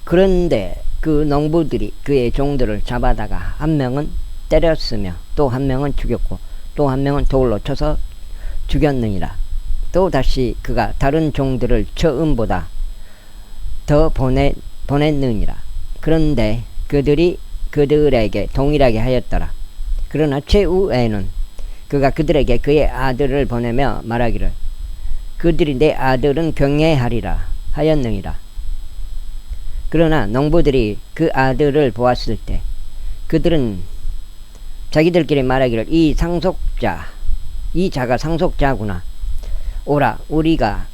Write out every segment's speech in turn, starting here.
그런데 그 농부들이 그의 종들을 잡아다가 한 명은 때렸으며 또 한 명은 죽였고 또 한 명은 돌로 쳐서 죽였느니라. 또 다시 그가 다른 종들을 처음보다 더 보냈느니라. 그런데 그들이 그들에게 동일하게 하였더라. 그러나 최후에는 그가 그들에게 그의 아들을 보내며 말하기를 그들이 내 아들은 경외하리라 하였느니라. 그러나 농부들이 그 아들을 보았을 때 그들은 자기들끼리 말하기를 이 자가 상속자구나. 오라 우리가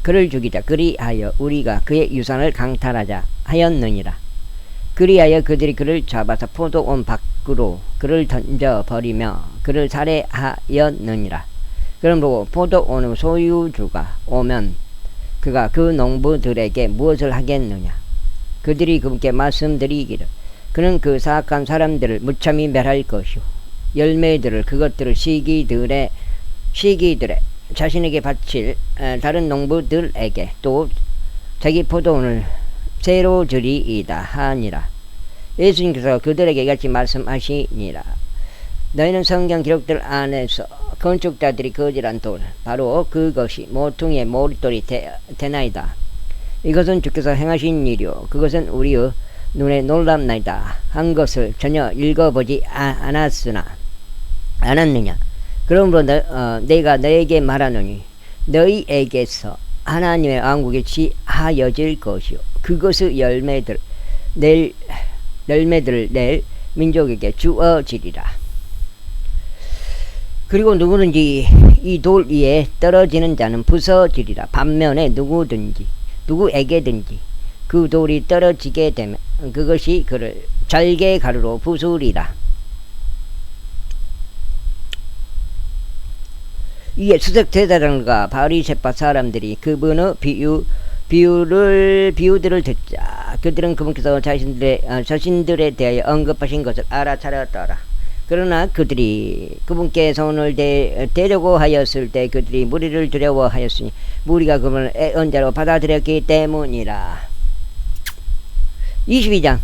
그를 죽이자. 그리하여 우리가 그의 유산을 강탈하자 하였느니라. 그리하여 그들이 그를 잡아서 포도원 밖으로 그를 던져버리며 그를 살해하였느니라. 그러므로 포도원의 소유주가 오면 그가 그 농부들에게 무엇을 하겠느냐. 그들이 그분께 말씀드리기를 그는 그 사악한 사람들을 무참히 멸할 것이요 열매들을 그것들을 시기들의 자신에게 바칠 다른 농부들에게 또 자기 포도원을 새로 주리이다 하니라. 예수님께서 그들에게 같이 말씀하시니라. 너희는 성경 기록들 안에서 건축자들이 거지란 돌 바로 그것이 모퉁이의 머릿돌이 되나이다. 이것은 주께서 행하신 일이요 그것은 우리의 눈에 놀랍나이다 한 것을 전혀 읽어보지 않았느냐. 그러므로 내가 너에게 말하노니 너희에게서 하나님의 왕국이 취하여질 것이요 그것의 열매들을 낼 민족에게 주어지리라. 그리고 누구든지 이 돌 위에 떨어지는 자는 부서지리라. 반면에 누구에게든지 그 돌이 떨어지게 되면 그것이 그를 잘게 가루로 부수리라. 이에 수석 제사장과 바리새파 사람들이 그분의 비유들을 듣자 그들은 그분께서 자신들에 대하여 언급하신 것을 알아차렸더라. 그러나 그들이 그분께 손을 대려고 하였을 때 그들이 무리를 두려워하였으니 무리가 그분을 애언자로 받아들였기 때문이라. 22장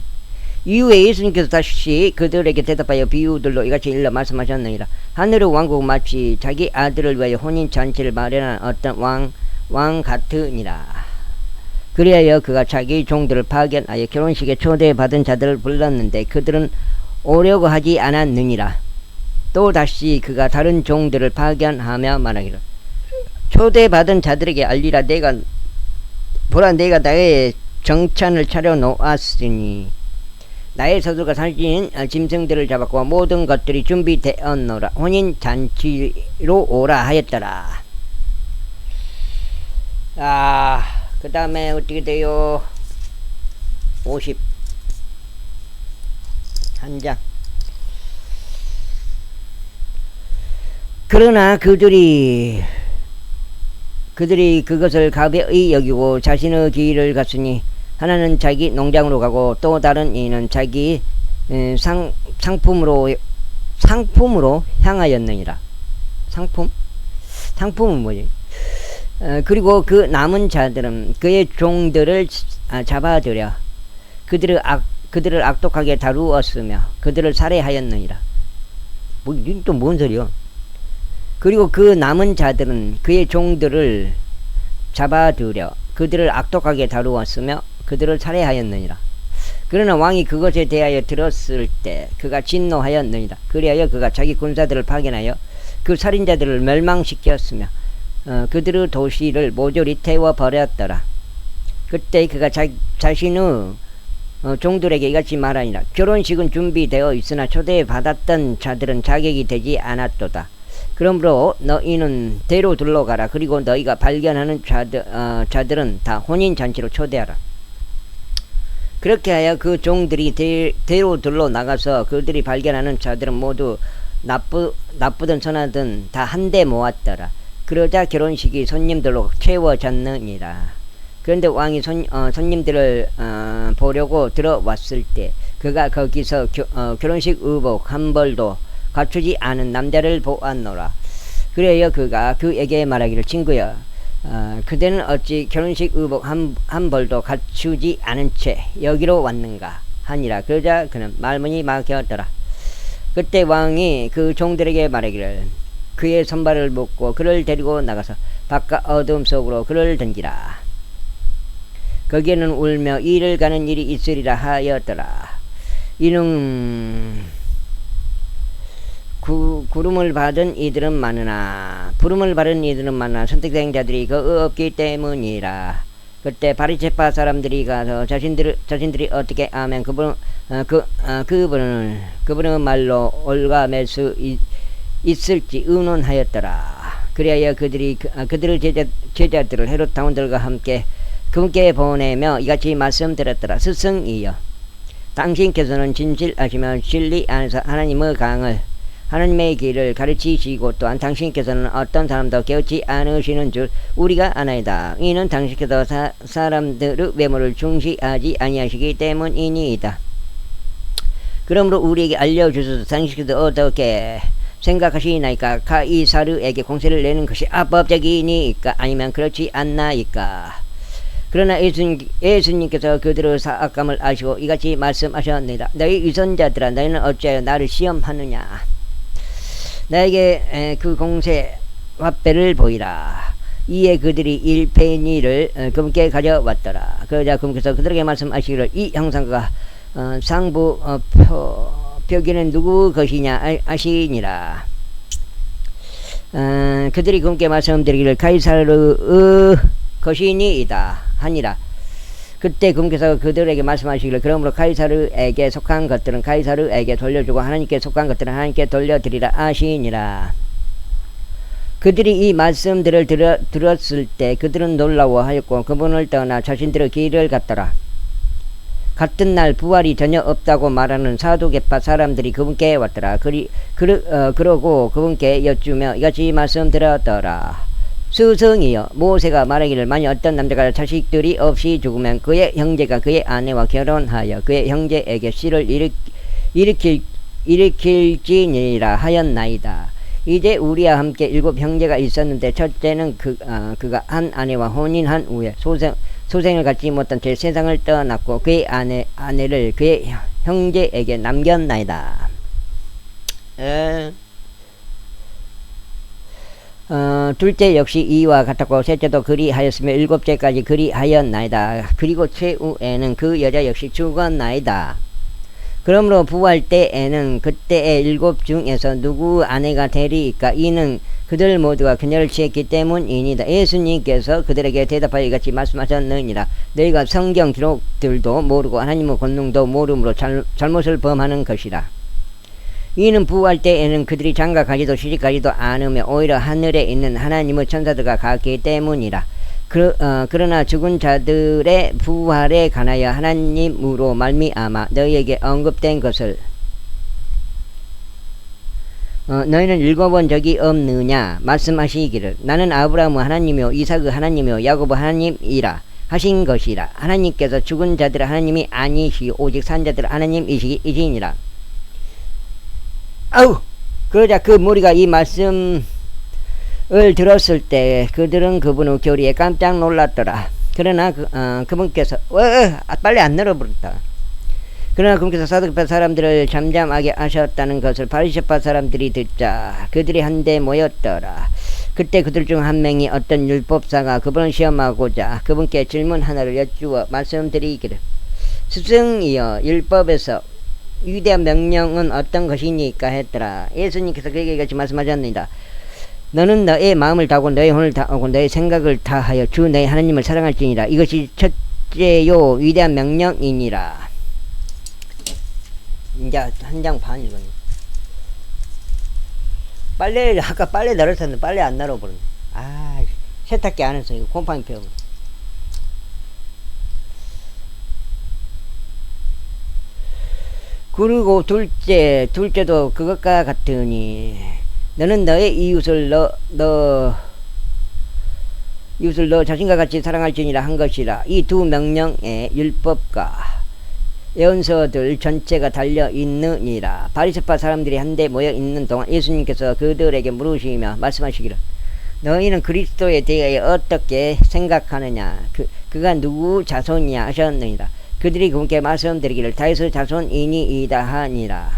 이후에 예수님께서 다시 그들에게 대답하여 비유들로 이같이 일러 말씀하셨느니라. 하늘의 왕국은 마치 자기 아들을 위하여 혼인잔치를 마련한 어떤 왕 같으니라. 그리하여 그가 자기 종들을 파견하여 결혼식에 초대받은 자들을 불렀는데 그들은 오려고 하지 않았느니라. 또 다시 그가 다른 종들을 파견하며 말하기를 초대받은 자들에게 알리라. 내가 나의 정찬을 차려 놓았으니 나의 서두가 살찐 짐승들을 잡았고 모든 것들이 준비되었노라. 혼인잔치로 오라 하였더라. 그 다음에 어떻게 돼요? 51장. 그러나 그들이 그것을 가벼이 여기고 자신의 길을 갔으니 하나는 자기 농장으로 가고 또 다른 이는 자기 상품으로 향하였느니라. 상품은 뭐지? 그리고 그 남은 자들은 그의 종들을 잡아들여 그들을 악독하게 다루었으며 그들을 살해하였느니라. 또 뭔 소리요? 그리고 그 남은 자들은 그의 종들을 잡아들여 그들을 악독하게 다루었으며 그들을 살해하였느니라. 그러나 왕이 그것에 대하여 들었을 때 그가 진노하였느니라. 그리하여 그가 자기 군사들을 파견하여 그 살인자들을 멸망시켰으며 그들의 도시를 모조리 태워버렸더라. 그때 그가 자신의 종들에게 이같이 말하니라. 결혼식은 준비되어 있으나 초대받았던 자들은 자격이 되지 않았도다. 그러므로 너희는 대로 둘러가라. 그리고 너희가 발견하는 자들은 다 혼인잔치로 초대하라. 그렇게 하여 그 종들이 대로 둘러 나가서 그들이 발견하는 자들은 모두 나쁘든 선하든 다 한데 모았더라. 그러자 결혼식이 손님들로 채워졌느니라. 그런데 왕이 손님들을 보려고 들어왔을 때 그가 거기서 결혼식 의복 한 벌도 갖추지 않은 남자를 보았노라. 그래야 그가 그에게 말하기를 친구야 그대는 어찌 결혼식 의복 한 벌도 갖추지 않은 채 여기로 왔는가 하니라. 그러자 그는 말문이 막혔더라. 그때 왕이 그 종들에게 말하기를 그의 손발을 묶고 그를 데리고 나가서 바깥 어둠 속으로 그를 던지라. 거기에는 울며 이를 가는 일이 있으리라 하였더라. 이는 부름을 받은 이들은 많으나 선택된 자들이 그 없기 때문이라. 그때 바리새파 사람들이 가서 자신들이 어떻게 하면 그분은 말로 올가맬 수 있을지 의논하였더라. 그리하여 그들의 제자들을 헤롯 당원들과 함께 그분께 보내며 이같이 말씀드렸더라. 스승이여, 당신께서는 진실하시며 진리 안에서 하나님의 길을 가르치시고 또한 당신께서는 어떤 사람도 깨우치 않으시는 줄 우리가 아나이다. 이는 당신께서 사람들의 외모를 중시하지 아니하시기 때문이니이다. 그러므로 우리에게 알려주소서. 당신께서 어떻게 생각하시나이까? 가이사르에게 공세를 내는 것이 합법적이니까 아니면 그렇지 않나이까? 그러나 예수님께서 그들의 사악감을 아시고 이같이 말씀하셨습니다. 너희 위선자들아, 너희는 어찌하여 나를 시험하느냐? 나에게 그 공세 화폐를 보이라. 이에 그들이 일페니를 그분께 가져왔더라. 그러자 그분께서 그들에게 말씀하시기를 이 형상과 상부 표기는 누구 것이냐 아시니라. 그들이 그분께 말씀드리기를 가이사르의 것이니이다 하니라. 그때 그분께서 그들에게 말씀하시기를 그러므로 가이사르에게 속한 것들은 가이사르에게 돌려주고 하나님께 속한 것들은 하나님께 돌려드리라 하시니라. 그들이 이 말씀들을 들었을 때 그들은 놀라워하였고 그분을 떠나 자신들의 길을 갔더라. 같은 날 부활이 전혀 없다고 말하는 사두개파 사람들이 그분께 왔더라. 그러고 그분께 여쭈며 이같이 말씀드렸더라. 스승이여, 모세가 말하기를 만일 어떤 남자가 자식들이 없이 죽으면 그의 형제가 그의 아내와 결혼하여 그의 형제에게 씨를 일으킬지니라 하였나이다. 이제 우리와 함께 7 형제가 있었는데 첫째는 그가 한 아내와 혼인한 후에 소생을 갖지 못한 채 세상을 떠났고 그의 아내를 그의 형제에게 남겼나이다. 둘째 역시 이와 같았고 셋째도 그리하였으며 7째까지 그리하였나이다. 그리고 최후에는 그 여자 역시 죽었나이다. 그러므로 부활 때에는 그때의 7 중에서 누구 아내가 되리이까? 이는 그들 모두가 그녀를 취했기 때문이니다. 예수님께서 그들에게 대답하여 이같이 말씀하셨느니라. 너희가 성경 기록들도 모르고 하나님의 권능도 모름으로 잘못을 범하는 것이라. 이는 부활 때에는 그들이 장가가지도 시집가지도 않으며 오히려 하늘에 있는 하나님의 천사들과 같기 때문이라. 그러나 죽은 자들의 부활에 관하여 하나님으로 말미암아 너희에게 언급된 것을 너희는 읽어본 적이 없느냐? 말씀하시기를 나는 아브라함의 하나님이요 이삭의 하나님이요 야곱의 하나님이라 하신 것이라. 하나님께서 죽은 자들의 하나님이 아니시오 오직 산 자들의 하나님이시니라. 그러자 그 무리가 이 말씀을 들었을 때 그들은 그분의 교리에 깜짝 놀랐더라. 그러나 그분께서 빨리 안 늘어버렸다. 그러나 그분께서 사두개파 사람들을 잠잠하게 하셨다는 것을 바리새파 사람들이 듣자 그들이 한데 모였더라. 그때 그들 중 한 명이 어떤 율법사가 그분을 시험하고자 그분께 질문 하나를 여쭈어 말씀드리기를 스승이여, 율법에서 위대한 명령은 어떤 것이니까 했더라. 예수님께서 그에게 같이 말씀하셨습니다. 너는 너의 마음을 다하고 너의 혼을 다하고 너의 생각을 다하여 주 너의 하나님을 사랑할지니라. 이것이 첫째요 위대한 명령이니라. 이제 한 장 반 읽었네. 아까 빨래 널었었는데 빨래 안 널어버렸네. 세탁기 안 했어. 이거 곰팡이 펴고. 그리고 둘째도 그것과 같으니 너는 너의 이웃을 너 자신과 같이 사랑할지니라 한 것이라. 이 두 명령의 율법과 예언서들 전체가 달려있느니라. 바리새파 사람들이 한데 모여 있는 동안 예수님께서 그들에게 물으시며 말씀하시기를 너희는 그리스도에 대하여 어떻게 생각하느냐? 그가 누구 자손이냐 하셨느니라. 그들이 그분께 말씀드리기를 다윗의 자손이니이다 하니라.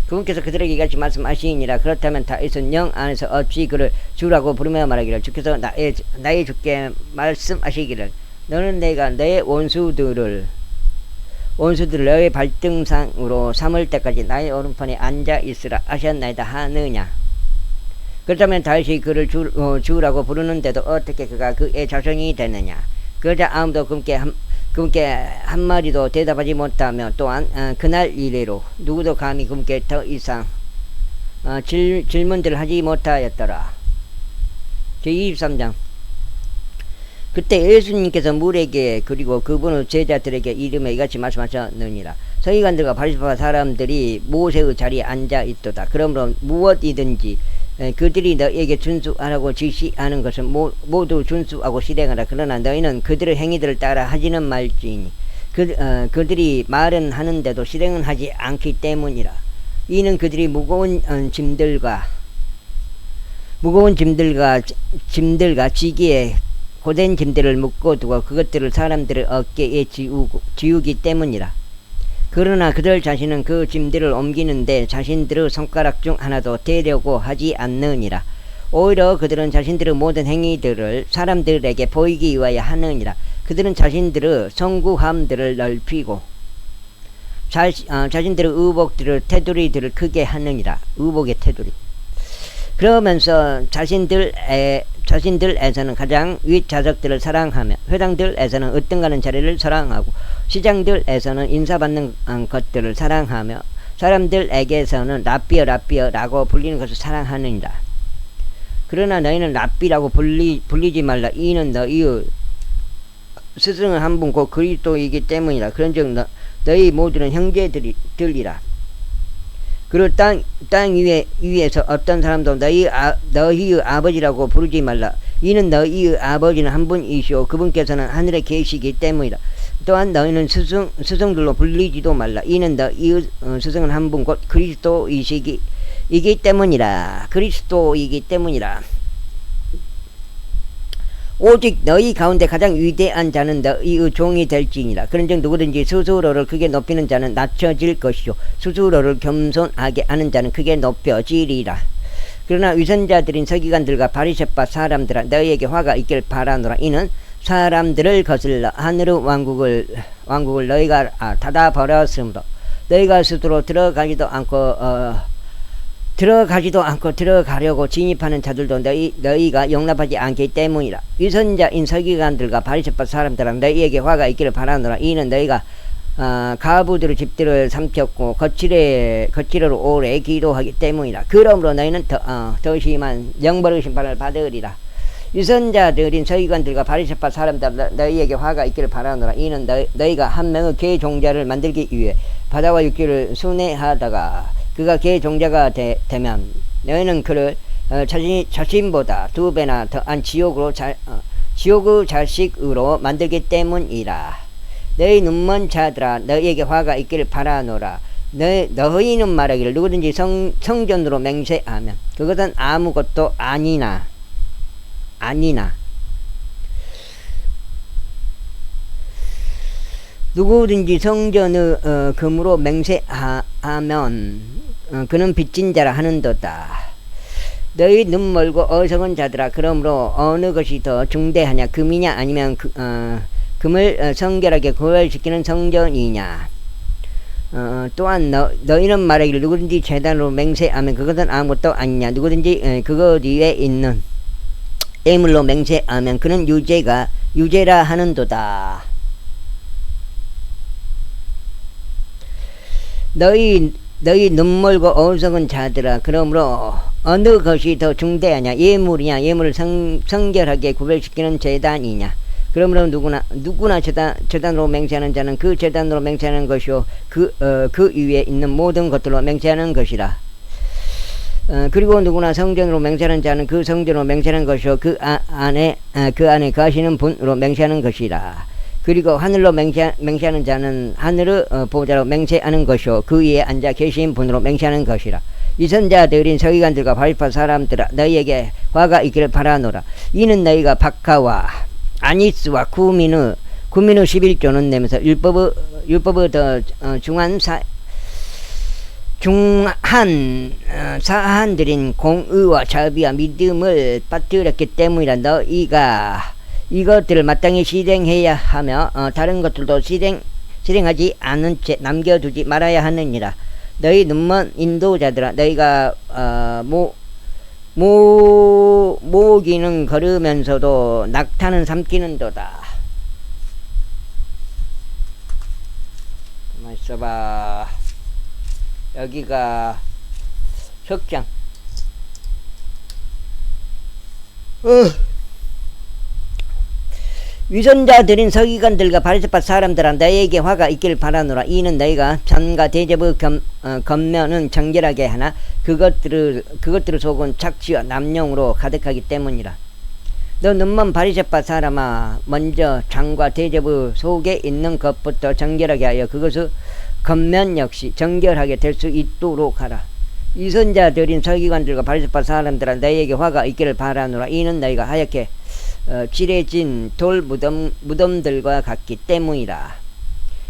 그분께서 그들에게 이같이 말씀하시니라. 그렇다면 다윗은 영 안에서 어찌 그를 주라고 부르며 말하기를 주께서 나의 주께 말씀하시기를 너는 내가 내 원수들을 너의 발등상으로 삼을 때까지 나의 오른편에 앉아 있으라 하셨나이다 하느냐. 그렇다면 다윗이 그를 주라고 부르는데도 어떻게 그가 그의 자손이 되느냐. 그러자 아무도 그분께 한마디도 대답하지 못하며 또한 그날 이래로 누구도 감히 그분께 더 이상 질문들을 하지 못하였더라. 제23장. 그때 예수님께서 물에게 그리고 그분의 제자들에게 이름에 이같이 말씀하셨느니라. 서기관들과 바리새파 사람들이 모세의 자리에 앉아 있도다. 그러므로 무엇이든지 그들이 너에게 준수하라고 지시하는 것은 모두 준수하고 실행하라. 그러나 너희는 그들의 행위들을 따라 하지는 말지니 그들이 말은 하는데도 실행은 하지 않기 때문이라. 이는 그들이 무거운 짐들과 지기에 고된 짐들을 묶어두고 그것들을 사람들의 어깨에 지우기 때문이라. 그러나 그들 자신은 그 짐들을 옮기는데 자신들의 손가락 중 하나도 대려고 하지 않느니라. 오히려 그들은 자신들의 모든 행위들을 사람들에게 보이기 위하여 하느니라. 그들은 자신들의 성구함들을 넓히고 자신들의 의복들을 테두리들을 크게 하느니라. 의복의 테두리. 그러면서 자신들에서는 가장 윗자석들을 사랑하며 회당들에서는 으뜸가는 자리를 사랑하고 시장들에서는 인사받는 것들을 사랑하며 사람들에게서는 라삐어라고 불리는 것을 사랑하느니라. 그러나 너희는 라삐라고 불리지 말라. 이는 너희의 스승은 한 분 곧 그리스도이기 때문이라. 그런즉 너희 모두는 형제들이라. 그리고 땅 위에서 어떤 사람도 너희의 아버지라고 부르지 말라. 이는 너희의 아버지는 한 분이시오. 그분께서는 하늘에 계시기 때문이라. 또한 너희는 스승들로 불리지도 말라. 이는 너희의 스승은 한 분 곧 그리스도이기 때문이라. 오직 너희 가운데 가장 위대한 자는 너희의 종이 될지니라. 그런즉 누구든지 스스로를 크게 높이는 자는 낮춰질 것이요 스스로를 겸손하게 하는 자는 크게 높여지리라. 그러나 위선자들인 서기관들과 바리새파 사람들아 너희에게 화가 있길 바라노라. 이는 사람들을 거슬러 하늘의 왕국을 너희가 닫아버렸으므로 너희가 스스로 들어가지도 않고 들어가려고 진입하는 자들도 너희가 용납하지 않기 때문이라. 위선자인 서기관들과 바리새파 사람들은 너희에게 화가 있기를 바라노라. 이는 너희가 가부들의 집들을 삼켰고 거칠어로 오래 기도하기 때문이라. 그러므로 너희는 더 심한 영벌의 심판을 받으리라. 위선자들인 서기관들과 바리새파 사람들 너희에게 화가 있기를 바라노라. 이는 너희가 한 명의 개 종자를 만들기 위해 바다와 육지를 순회하다가 그가 개 종자가 되면 너희는 그를 자신보다 2배나 더한 지옥의 자식으로 만들기 때문이라. 너희 눈먼 자들아 너희에게 화가 있기를 바라노라. 너희는 말하기를 누구든지 성전으로 맹세하면 그것은 아무것도 아니나 누구든지 성전의 금으로 맹세하면 그는 빚진 자라 하는도다. 너희 눈 멀고 어리석은 자들아 그러므로 어느 것이 더 중대하냐 금이냐 아니면 금을 성결하게 구별시키는 성전이냐. 또한 너희는 말하기를 누구든지 제단으로 맹세하면 그것은 아무것도 아니냐. 누구든지 그것 위에 있는 애물로 맹세하면 그는 유죄라 하는도다. 너희 눈멀고 어리석은 자들아 그러므로 어느 것이 더 중대하냐 예물이냐 예물을 성결하게 구별시키는 제단이냐. 그러므로 누구나 제단으로 맹세하는 자는 그 제단으로 맹세하는 것이요 그 위에 있는 모든 것들로 맹세하는 것이라. 그리고 누구나 성전으로 맹세하는 자는 그 성전으로 맹세하는 것이요 그 안에 거하시는 분으로 맹세하는 것이라. 그리고 하늘로 맹세하는 자는 하늘의 보좌로 맹세하는 것이요 그 위에 앉아 계신 분으로 맹세하는 것이라. 위선자들인 서기관들과 바리파 사람들아 너희에게 화가 있기를 바라노라. 이는 너희가 박하와 아니스와 구민의 11조는 내면서 율법의 더 중한 사한들인 공의와 자비와 믿음을 빠뜨렸기 때문이라. 너희가 이것들을 마땅히 실행해야 하며 다른 것들도 실행하지 않은 채 남겨두지 말아야 하느니라. 너희 눈먼 인도자들아 너희가 모기는 걸으면서도 낙타는 삼키는도다. 가만 있어봐. 여기가 석장. 위선자들인 서기관들과 바리새파 사람들아 너희에게 화가 있기를 바라노라. 이는 너희가 잔과 대접의 겉면은 정결하게 하나 그것들을 속은 착취와 남용으로 가득하기 때문이라. 너 눈먼 바리새파 사람아 먼저 잔과 대접의 속에 있는 것부터 정결하게 하여 그것의 겉면 역시 정결하게 될 수 있도록 하라. 위선자들인 서기관들과 바리새파 사람들아 너희에게 화가 있기를 바라노라. 이는 너희가 하얗게 칠해진 돌 무덤들과 같기 때문이라.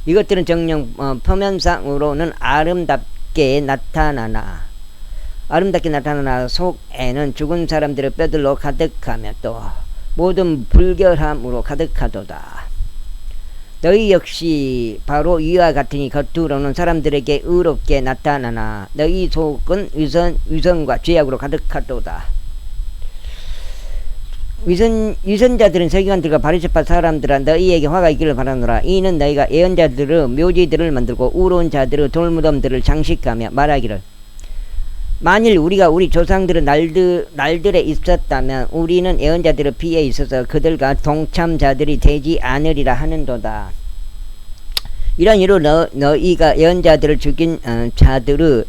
이것들은 정녕 표면상으로는 아름답게 나타나나 속에는 죽은 사람들의 뼈들로 가득하며 또 모든 불결함으로 가득하도다. 너희 역시 바로 이와 같으니 겉으로는 사람들에게 의롭게 나타나나 너희 속은 위선과 죄악으로 가득하도다. 위선자들은 서기관들과 바리새파 사람들아 너희에게 화가 있기를 바라노라. 이는 너희가 예언자들의 묘지들을 만들고 우로운 자들의 돌무덤들을 장식하며 말하기를 만일 우리가 우리 조상들의 날들에 있었다면 우리는 예언자들의 피에 있어서 그들과 동참자들이 되지 않으리라 하는도다. 이런 이로 너희가 예언자들을 죽인 자들의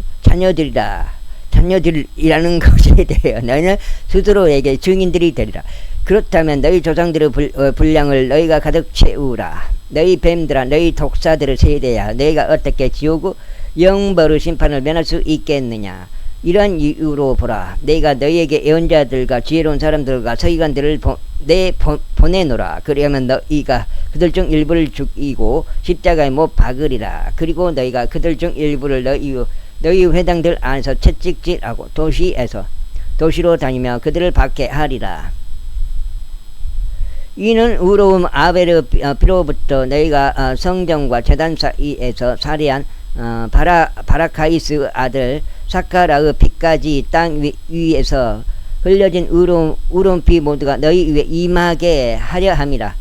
자녀들이라는 것에 대하여 너희는 스스로에게 증인들이 되리라. 그렇다면 너희 조상들의 분량을 너희가 가득 채우라. 너희 뱀들아 너희 독사들을 세대야 너희가 어떻게 지옥의 영벌의 심판을 면할 수 있겠느냐. 이러한 이유로 보라. 내가 너희에게 예언자들과 지혜로운 사람들과 서기관들을 보내노라. 그리하면 너희가 그들 중 일부를 죽이고 십자가에 못 박으리라. 그리고 너희가 그들 중 일부를 너희 회당들 안에서 채찍질하고 도시로 다니며 그들을 박해하리라. 이는 의로움 아벨의 피로부터 너희가 성전과 제단 사이에서 살해한 바라카이스 아들 사카라의 피까지 땅 위에서 흘려진 의로운 피 모두가 너희 위에 임하게 하려 함이라.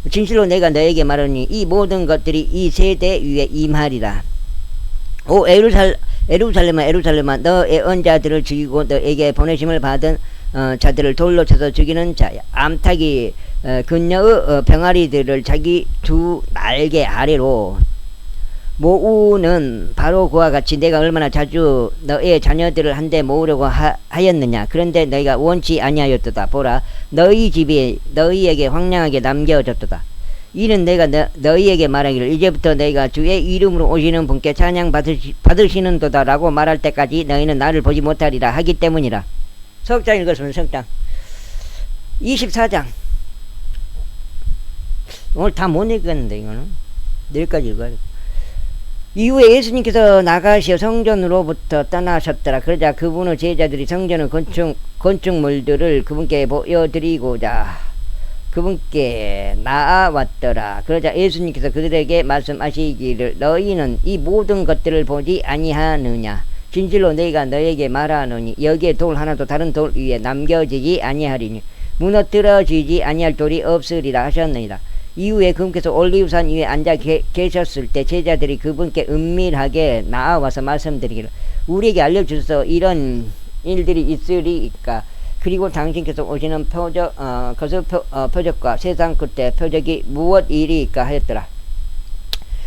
진실로 내가 너에게 말하니 이 모든 것들이 이 세대 위에 임하리라. 오 에루살렘아 너 예언자들을 죽이고 너에게 보내심을 받은 자들을 돌로 쳐서 죽이는 자야. 암탉이 그녀의 병아리들을 자기 두 날개 아래로 모으는 바로 그와 같이 내가 얼마나 자주 너의 자녀들을 한데 모으려고 하였느냐. 그런데 너희가 원치 아니하였도다. 보라 너희 집이 너희에게 황량하게 남겨졌도다. 이는 내가 너희에게 말하기를 이제부터 너희가 주의 이름으로 오시는 분께 찬양 받으시는도다 라고 말할 때까지 너희는 나를 보지 못하리라 하기 때문이라. 석장 읽었으면 석장 24장 오늘 다 못 읽었는데 이거는 내일까지 읽어야 돼. 이후에 예수님께서 나가시어 성전으로부터 떠나셨더라. 그러자 그분의 제자들이 성전의 건축물들을 그분께 보여드리고자 그분께 나아왔더라. 그러자 예수님께서 그들에게 말씀하시기를 너희는 이 모든 것들을 보지 아니하느냐. 진실로 내가 너에게 말하노니 여기에 돌 하나도 다른 돌 위에 남겨지지 아니하리니 무너뜨려지지 아니할 돌이 없으리라 하셨느니라. 이후에 그분께서 올리브산 위에 앉아 계셨을 때 제자들이 그분께 은밀하게 나아와서 말씀드리기를 우리에게 알려주셔서 이런 일들이 있으리까. 그리고 당신께서 오시는 표적과 세상 끝에 표적이 무엇 일이까 하였더라.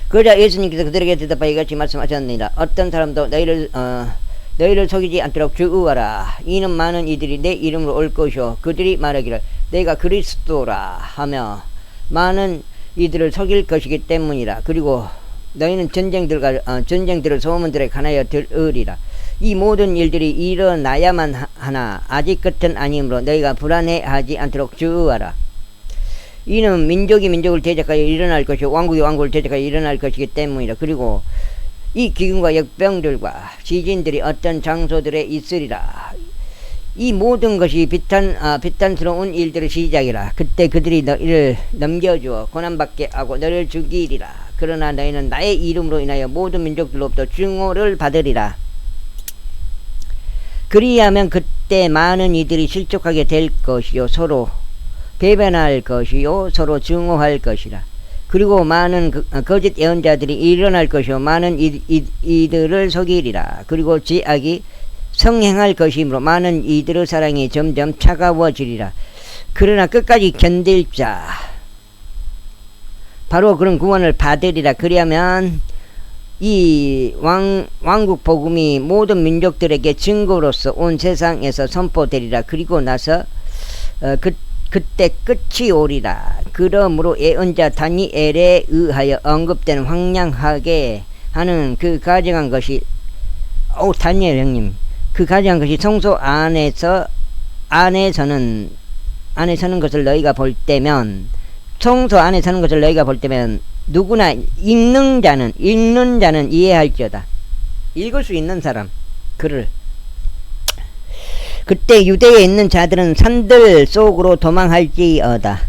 그러자 예수님께서 그들에게 대답하여 이같이 말씀하셨느니라. 어떤 사람도 너희를 속이지 않도록 주의하라. 이는 많은 이들이 내 이름으로 올 것이요 그들이 말하기를 내가 그리스도라 하며 많은 이들을 속일 것이기 때문이라. 그리고 너희는 전쟁들을 소문들에 관하여 들으리라. 이 모든 일들이 일어나야만 하나 아직 끝은 아니므로 너희가 불안해하지 않도록 주의하라. 이는 민족이 민족을 대적하여 일어날 것이요 왕국이 왕국을 대적하여 일어날 것이기 때문이라. 그리고 이 기근과 역병들과 시진들이 어떤 장소들에 있으리라. 이 모든 것이 비탄스러운 일들의 시작이라. 그때 그들이 너희를 넘겨주어 고난받게 하고 너를 죽이리라. 그러나 너희는 나의 이름으로 인하여 모든 민족들로부터 증오를 받으리라. 그리하면 그때 많은 이들이 실족하게 될 것이요 서로 배반할 것이요 서로 증오할 것이라. 그리고 많은 거짓 예언자들이 일어날 것이요 많은 이들을 속이리라. 그리고 죄악이 성행할 것이므로 많은 이들의 사랑이 점점 차가워지리라. 그러나 끝까지 견딜 자 바로 그런 구원을 받으리라. 그리하면 이 왕국 복음이 모든 민족들에게 증거로서 온 세상에서 선포되리라. 그리고 나서 그때 끝이 오리라. 그러므로 예언자 다니엘에 의하여 언급된 황량하게 하는 그 가정한 것이 다니엘 형님 그 가정한 것이 성소 안에 서는 것을 너희가 볼 때면 성소 안에 서는 것을 너희가 볼 때면 누구나 읽는 자는 이해할지어다. 읽을 수 있는 사람 글을. 그때 유대에 있는 자들은 산들 속으로 도망할지어다.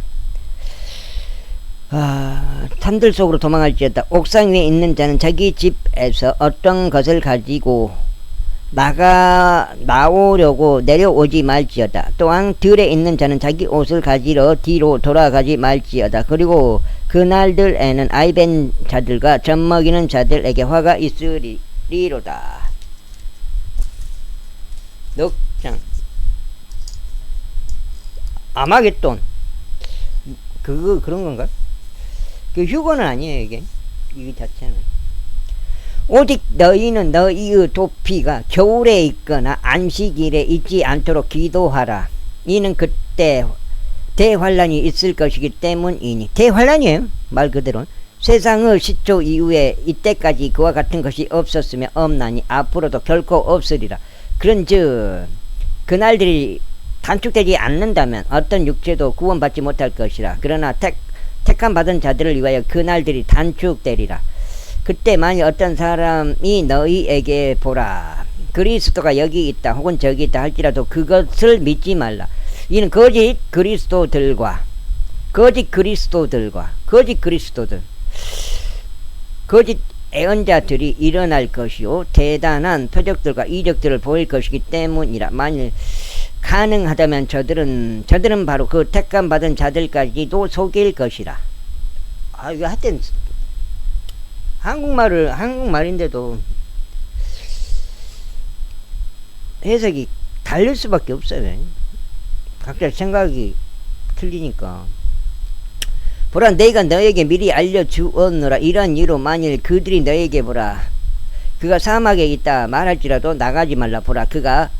산들 속으로 도망할지어다. 옥상 위에 있는 자는 자기 집에서 어떤 것을 가지고 나오려고 내려오지 말지어다. 또한 들에 있는 자는 자기 옷을 가지러 뒤로 돌아가지 말지어다. 그리고 그날들에는 아이벤 자들과 젖먹이는 자들에게 화가 있으리로다. 넉장 아마겟돈 그런 건가? 그 휴거는 아니에요. 이게 자체는. 오직 너희는 너희의 도피가 겨울에 있거나 안식일에 있지 않도록 기도하라. 이는 그때 대환란이 있을 것이기 때문이니. 대환란이에요. 말 그대로 세상의 시초 이후에 이때까지 그와 같은 것이 없었으며 없나니 앞으로도 결코 없으리라. 그런즉 그날들이 단축되지 않는다면 어떤 육체도 구원받지 못할 것이라. 그러나 택함 받은 자들을 위하여 그날들이 단축되리라. 그때 만일 어떤 사람이 너희에게 보라 그리스도가 여기 있다 혹은 저기 있다 할지라도 그것을 믿지 말라. 이는 거짓 예언자들이 일어날 것이요 대단한 표적들과 이적들을 보일 것이기 때문이라. 만일 가능하다면 저들은 바로 그 택감 받은 자들까지도 속일 것이라. 이거 하여튼 한국말인데도 해석이 다를 수밖에 없어요. 각자 생각이 틀리니까. 보라 내가 너에게 미리 알려주었노라. 이런 이유로 만일 그들이 너에게 보라 그가 사막에 있다 말할지라도 나가지 말라. 보라 그가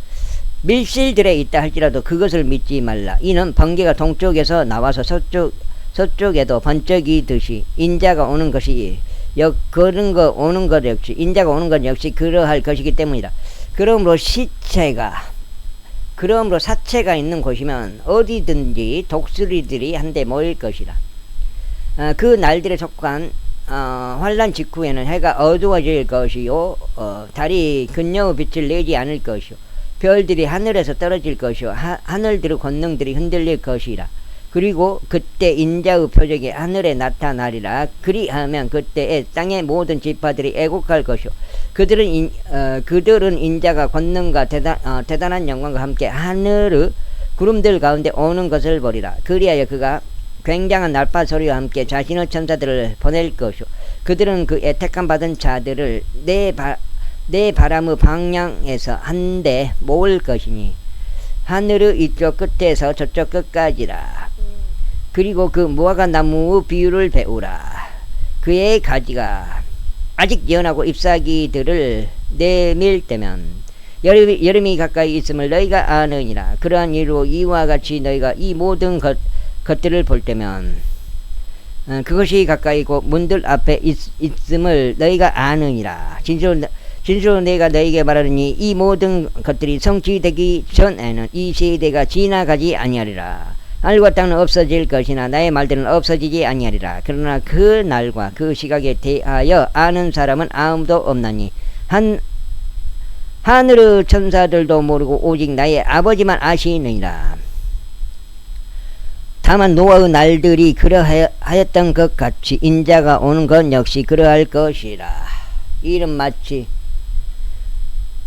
밀실들에 있다 할지라도 그것을 믿지 말라. 이는 번개가 동쪽에서 나와서 서쪽에도 번쩍이듯이 인자가 오는 것 역시 그러할 것이기 때문이다. 그러므로 사체가 있는 곳이면 어디든지 독수리들이 한데 모일 것이라. 그 날들에 속한 환란 직후에는 해가 어두워질 것이요 달이 근녀의 빛을 내지 않을 것이요 별들이 하늘에서 떨어질 것이요 하늘들의 권능들이 흔들릴 것이라. 그리고 그때 인자의 표적이 하늘에 나타나리라. 그리하면 그때에 땅의 모든 지파들이 애곡할 것이요 그들은 인자가 권능과 대단한 영광과 함께 하늘의 구름들 가운데 오는 것을 보리라. 그리하여 그가 굉장한 날파 소리와 함께 자신의 천사들을 보낼 것이요 그들은 그 택함 받은 자들을 내 바람의 방향에서 한데 모을 것이니 하늘의 이쪽 끝에서 저쪽 끝까지라. 그리고 그 무화과 나무의 비유를 배우라. 그의 가지가 아직 연하고 잎사귀들을 내밀 때면 여름이 가까이 있음을 너희가 아느니라. 그러한 이유로 이와 같이 너희가 이 모든 것들을 볼 때면 그것이 가까이고 문들 앞에 있음을 너희가 아느니라. 진실로 내가 너에게 말하노니 이 모든 것들이 성취되기 전에는 이 세대가 지나가지 아니하리라. 하늘과 땅은 없어질 것이나 나의 말들은 없어지지 아니하리라. 그러나 그 날과 그 시각에 대하여 아는 사람은 아무도 없나니 하늘의 천사들도 모르고 오직 나의 아버지만 아시느니라. 다만 노아의 날들이 그러하였던 것 같이 인자가 오는 것 역시 그러할 것이라.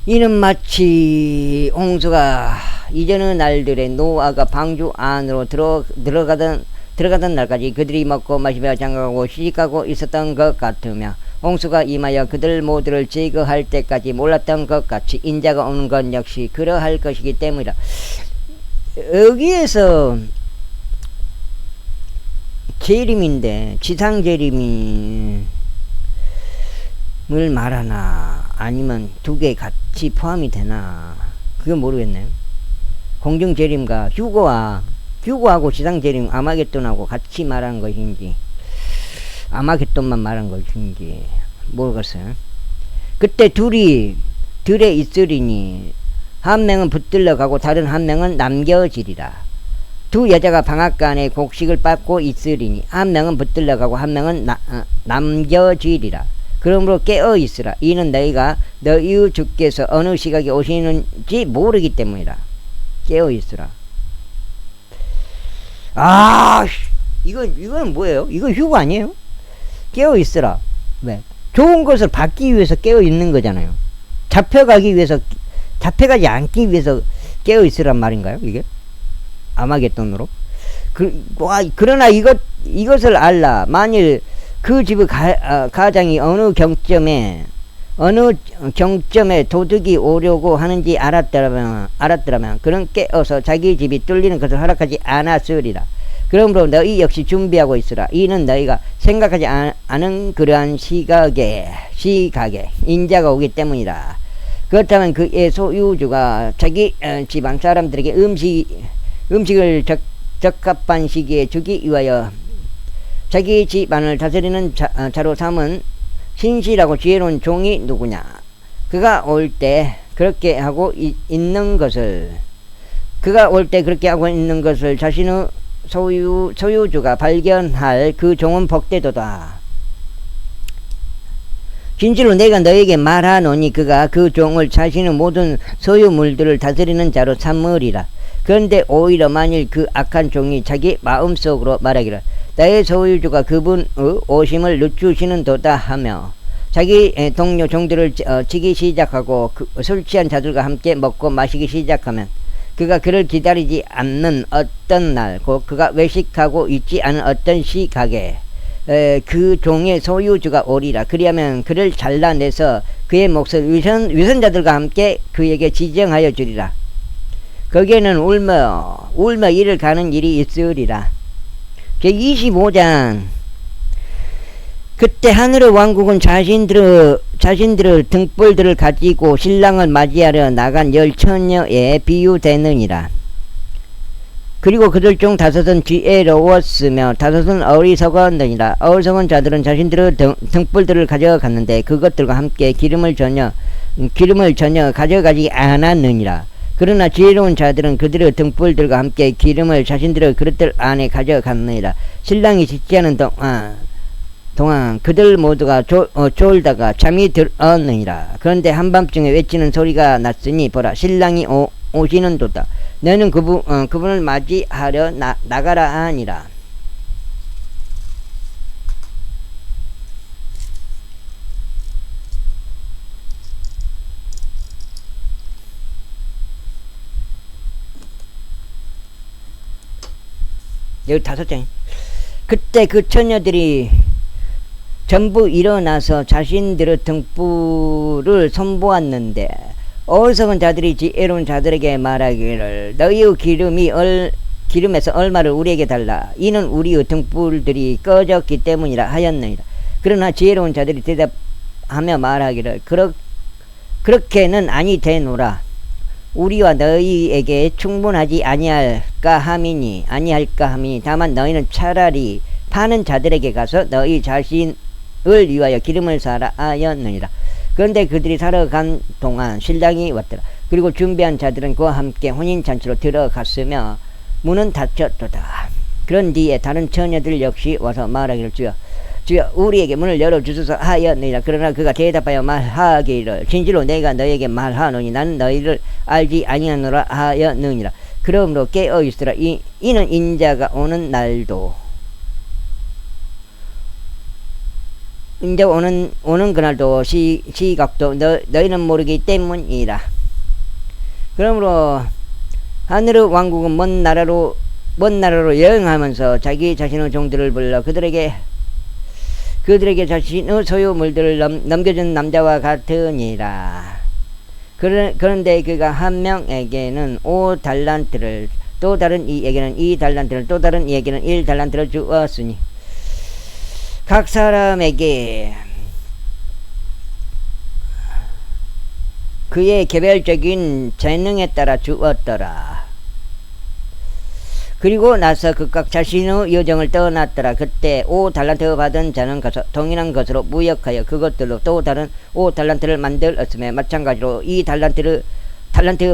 이는 마치 홍수가 이전의 날들에 노아가 방주 안으로 들어가던 날까지 그들이 먹고 마시며 장가가고 시집가고 있었던 것 같으며, 홍수가 임하여 그들 모두를 제거할 때까지 몰랐던 것 같이 인자가 오는 것 역시 그러할 것이기 때문이라. 여기에서 재림인데 지상 재림을 말하나 아니면 두 개 같이 포함이 되나 그건 모르겠네요. 공중 재림과 휴거하고 지상 재림 아마겟돈하고 같이 말한 것인지 아마겟돈만 말한 것인지 모르겠어요. 그때 둘에 있으리니 한 명은 붙들려 가고 다른 한 명은 남겨지리라. 두 여자가 방앗간에 곡식을 빻고 있으리니 한 명은 붙들려 가고 한 명은 남겨지리라. 그러므로 깨어 있으라. 이는 너희가 너희 주께서 어느 시각에 오시는지 모르기 때문이라. 깨어 있으라. 이건 뭐예요? 이거 휴거 아니에요? 깨어 있으라. 왜? 좋은 것을 받기 위해서 깨어 있는 거잖아요. 잡혀가지 않기 위해서 깨어 있으란 말인가요? 이게? 아마겟돈으로. 그러나 이것을 알라. 만일 그 집의 가장이 어느 경점에 도둑이 오려고 하는지 알았더라면 그는 깨어서 자기 집이 뚫리는 것을 허락하지 않았으리라. 그러므로 너희 역시 준비하고 있으라. 이는 너희가 생각하지 않은 그러한 시각에 인자가 오기 때문이라. 그렇다면 그의 소유주가 자기 지방 사람들에게 음식을 적합한 시기에 주기 위하여 자기 집안을 다스리는 자로 삼은 신실하고 지혜로운 종이 누구냐? 그가 올 때 그렇게 하고 있는 것을 자신의 소유주가 발견할 그 종은 복되도다. 진실로 내가 너에게 말하노니 그가 그 종을 자신의 모든 소유물들을 다스리는 자로 삼으리라. 그런데 오히려 만일 그 악한 종이 자기 마음속으로 말하기를 나의 소유주가 그분의 오심을 늦추시는도다 하며 자기 동료 종들을 치기 시작하고 술 취한 자들과 함께 먹고 마시기 시작하면 그가 그를 기다리지 않는 어떤 날, 그가 외식하고 있지 않은 어떤 시각에 그 종의 소유주가 오리라. 그리하면 그를 잘라내서 그의 몫을 위선자들과 함께 그에게 지정하여 주리라. 거기에는 울며 이를 가는 일이 있으리라. 제25장. 그때 하늘의 왕국은 자신들의 등불들을 가지고 신랑을 맞이하려 나간 10처녀에 비유되느니라. 그리고 그들 중 5은 지혜로웠으며 5은 어리석었느니라. 어리석은 자들은 자신들의 등불들을 가져갔는데 그것들과 함께 기름을 전혀 가져가지 않았느니라. 그러나 지혜로운 자들은 그들의 등불들과 함께 기름을 자신들의 그릇들 안에 가져갔느니라. 신랑이 지치하는 동안 그들 모두가 졸다가 잠이 들었느니라. 그런데 한밤중에 외치는 소리가 났으니 보라, 신랑이 오시는도다. 너는 그분을 맞이하려 나가라 하니라. 여기 5장. 그때 그 처녀들이 전부 일어나서 자신들의 등불을 손보았는데 어리석은 자들이 지혜로운 자들에게 말하기를 너희의 기름에서 얼마를 우리에게 달라. 이는 우리의 등불들이 꺼졌기 때문이라 하였느니라. 그러나 지혜로운 자들이 대답하며 말하기를 그렇게는 아니 되노라. 우리와 너희에게 충분하지 아니할까 함이니 다만 너희는 차라리 파는 자들에게 가서 너희 자신을 위하여 기름을 사라 하였느니라. 그런데 그들이 살아간 동안 신랑이 왔더라. 그리고 준비한 자들은 그와 함께 혼인잔치로 들어갔으며 문은 닫혔도다. 그런 뒤에 다른 처녀들 역시 와서 말하기를 주여 우리에게 문을 열어주소서 하였느니라. 그러나 그가 대답하여 말하기를 진실로 내가 너에게 말하노니 나는 너희를 알지 아니하노라 하였느니라. 그러므로 깨어 있으라. 이는 인자가 오는 날도 인자 오는 그날도 시각도 너희는 모르기 때문이라. 그러므로 하늘의 왕국은 먼 나라로 여행하면서 자기 자신의 종들을 불러 그들에게 자신의 소유물들을 넘겨준 남자와 같으니라. 그런데 그가 한 명에게는 5달란트를, 또 다른 이에게는 2달란트를, 또 다른 이에게는 1달란트를 주었으니 각 사람에게 그의 개별적인 재능에 따라 주었더라. 그리고 나서 각각 자신의 여정을 떠났더라. 그때 5달란트 받은 자는 가서 동일한 것으로 무역하여 그것들로 또 다른 5달란트를 만들었으며 마찬가지로 2달란트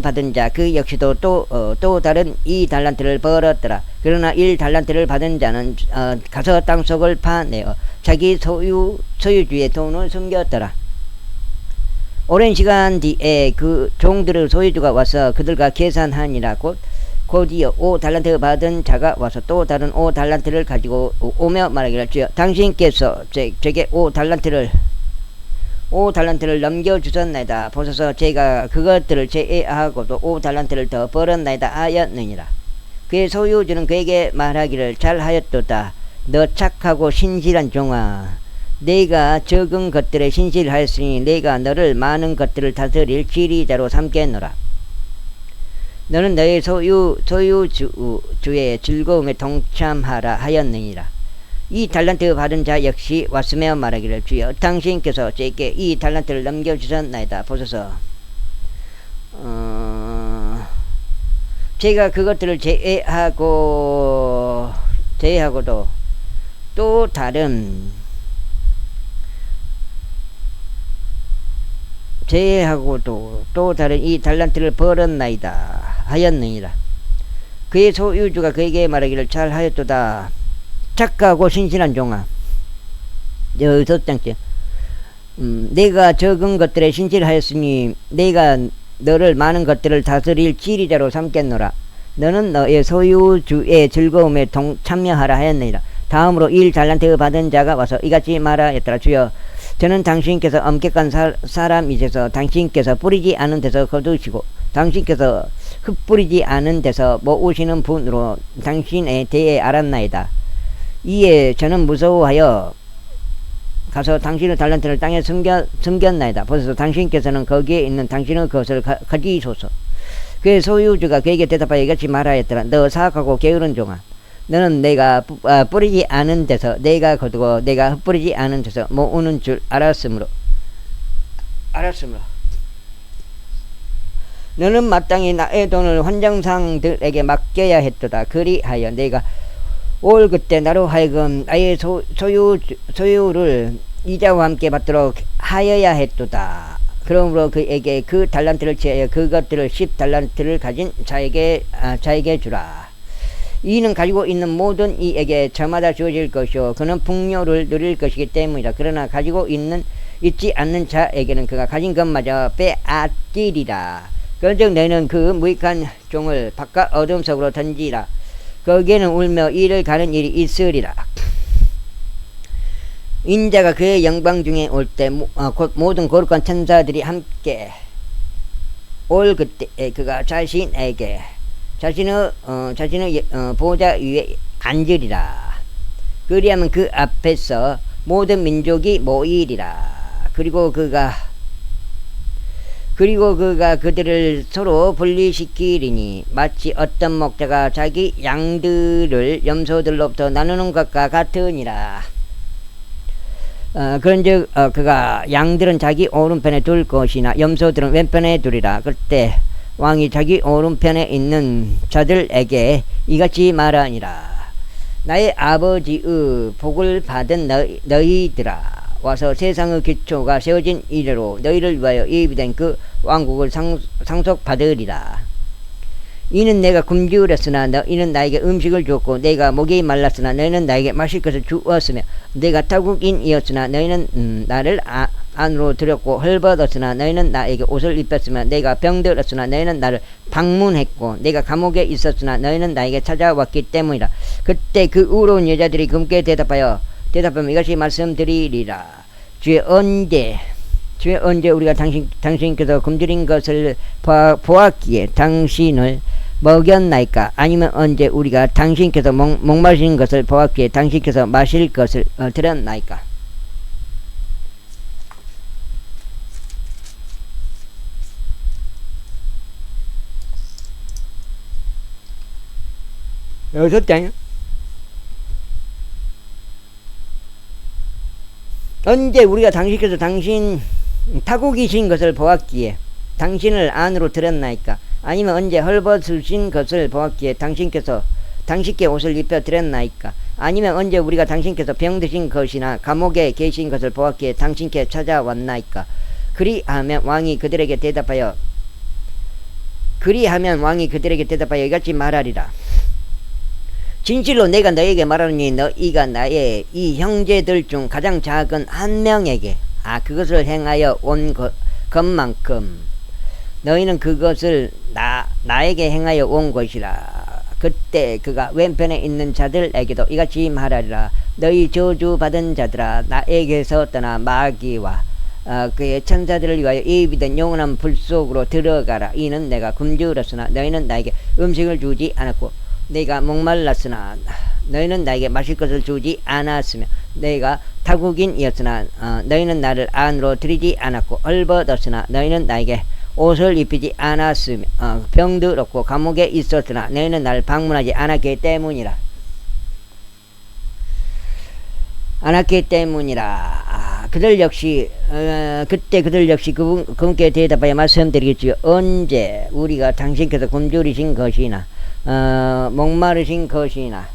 받은 자 그 역시도 또 다른 2달란트를 벌었더라. 그러나 1달란트를 받은 자는 가서 땅속을 파내어 자기 소유주의 돈을 숨겼더라. 오랜 시간 뒤에 그 종들의 소유주가 와서 그들과 계산하니라. 곧이어 5달란트 받은 자가 와서 또 다른 5달란트를 가지고 오며 말하기를 주여 당신께서 제게 5달란트를 넘겨주셨나이다. 보소서 제가 그것들을 제외하고도 5달란트를 더 벌었나이다 하였느니라. 그의 소유주는 그에게 말하기를 잘하였도다. 너 착하고 신실한 종아, 내가 적은 것들에 신실하였으니 내가 너를 많은 것들을 다스릴 지리자로 삼겠노라. 너는 너의 소유주의 즐거움에 동참하라 하였느니라. 2달란트 받은 자 역시 왔으며 말하기를 주여 당신께서 제게 2달란트를 넘겨주셨나이다. 보소서 제가 그것들을 제외하고도 또 다른 2달란트를 벌었나이다 하였느니라. 그의 소유주가 그에게 말하기를 잘하였도다. 착하고 신실한 종아, 6장째. 내가 적은 것들에 신실하였으니 내가 너를 많은 것들을 다스릴 지리자로 삼겠노라. 너는 너의 소유주의 즐거움에 참여하라 하였느니라. 다음으로 1달란트 받은 자가 와서 이같이 말하였더라. 주여 저는 당신께서 엄격한 사람이셔서 당신께서 뿌리지 않은 데서 거두시고 당신께서 흩뿌리지 않은 데서 모으시는 분으로 당신에 대해 알았나이다. 이에 저는 무서워하여 가서 당신의 달란트를 땅에 숨겼나이다. 보소서 당신께서는 거기에 있는 당신의 것을 가지소서. 그의 소유주가 그에게 대답하여 이같이 말하였더라. 너 사악하고 게으른 종아, 너는 내가 뿌리지 않은 데서 내가 거두고 내가 흩뿌리지 않은 데서 모으는 줄 알았으므로 너는 마땅히 나의 돈을 환장상들에게 맡겨야 했도다. 그리하여 내가 올 그때 나로 하여금 나의 소유를 이자와 함께 받도록 하여야 했도다. 그러므로 그에게 그 달란트를 제하여 그것들을 10달란트를 가진 자에게 주라. 이는 가지고 있는 모든 이에게 저마다 주어질 것이요 그는 풍요를 누릴 것이기 때문이다. 그러나 가지고 있지 않는 자에게는 그가 가진 것마저 빼앗기리라. 그런즉 너희는 그 무익한 종을 바깥 어둠 속으로 던지라. 거기에는 울며 이를 가는 일이 있으리라. 인자가 그의 영광 중에 올 때 곧 모든 거룩한 천사들이 함께 올 그때 그가 자신의 보좌 위에 앉으리라. 그리하면 그 앞에서 모든 민족이 모이리라. 그리고 그가 그들을 서로 분리시키리니 마치 어떤 목자가 자기 양들을 염소들로부터 나누는 것과 같으니라. 그런즉 그가 양들은 자기 오른편에 둘 것이나 염소들은 왼편에 두리라. 그때 왕이 자기 오른편에 있는 자들에게 이같이 말하니라. 나의 아버지의 복을 받은 너희들아, 와서 세상의 기초가 세워진 이래로 너희를 위하여 예비된 그 왕국을 상속받으리라. 이는 내가 굶주렸으나 너희는 나에게 음식을 주었고 내가 목이 말랐으나 너희는 나에게 마실 것을 주었으며 내가 타국인이었으나 너희는 나를 안으로 들였고 헐벗었으나 너희는 나에게 옷을 입혔으며 내가 병들었으나 너희는 나를 방문했고 내가 감옥에 있었으나 너희는 나에게 찾아왔기 때문이라. 그때 그 의로운 여자들이 그분께 대답하면 이것이 말씀드리리라. 주의 언제 우리가 당신께서 굶주린 것을 보았기에 당신을 먹였나이까? 아니면 언제 우리가 당신께서 목마신 것을 보았기에 당신께서 마실 것을 드렸나이까? 여기서 땡. 언제 우리가 당신께서 당신 타국이신 것을 보았기에 당신을 안으로 들였나이까? 아니면 언제 헐벗으신 것을 보았기에 당신께 옷을 입혀 드렸나이까? 아니면 언제 우리가 당신께서 병드신 것이나 감옥에 계신 것을 보았기에 당신께 찾아왔나이까? 그리하면 왕이 그들에게 대답하여 이같이 말하리라. 진실로 내가 너에게 말하노니 너희가 나의 이 형제들 중 가장 작은 한 명에게 그것을 행하여 온 것만큼 너희는 그것을 나에게 행하여 온 것이라. 그때 그가 왼편에 있는 자들에게도 이같이 말하리라. 너희 저주받은 자들아, 나에게서 떠나 마귀와 그의 천사들을 위하여 예비된 영원한 불 속으로 들어가라. 이는 내가 굶주렸으나 너희는 나에게 음식을 주지 않았고 내가 목말랐으나 너희는 나에게 마실 것을 주지 않았으며 내가 타국인이었으나 너희는 나를 안으로 들이지 않았고 헐벗었으나 너희는 나에게 옷을 입히지 않았으며 병들었고 감옥에 있었으나 너희는 나를 방문하지 않았기 때문이라. 그들 역시 그때 그들 역시 그분께 대답하여 말씀드리겠지요. 언제 우리가 당신께서 굶주리신 것이나 목마르신 것이나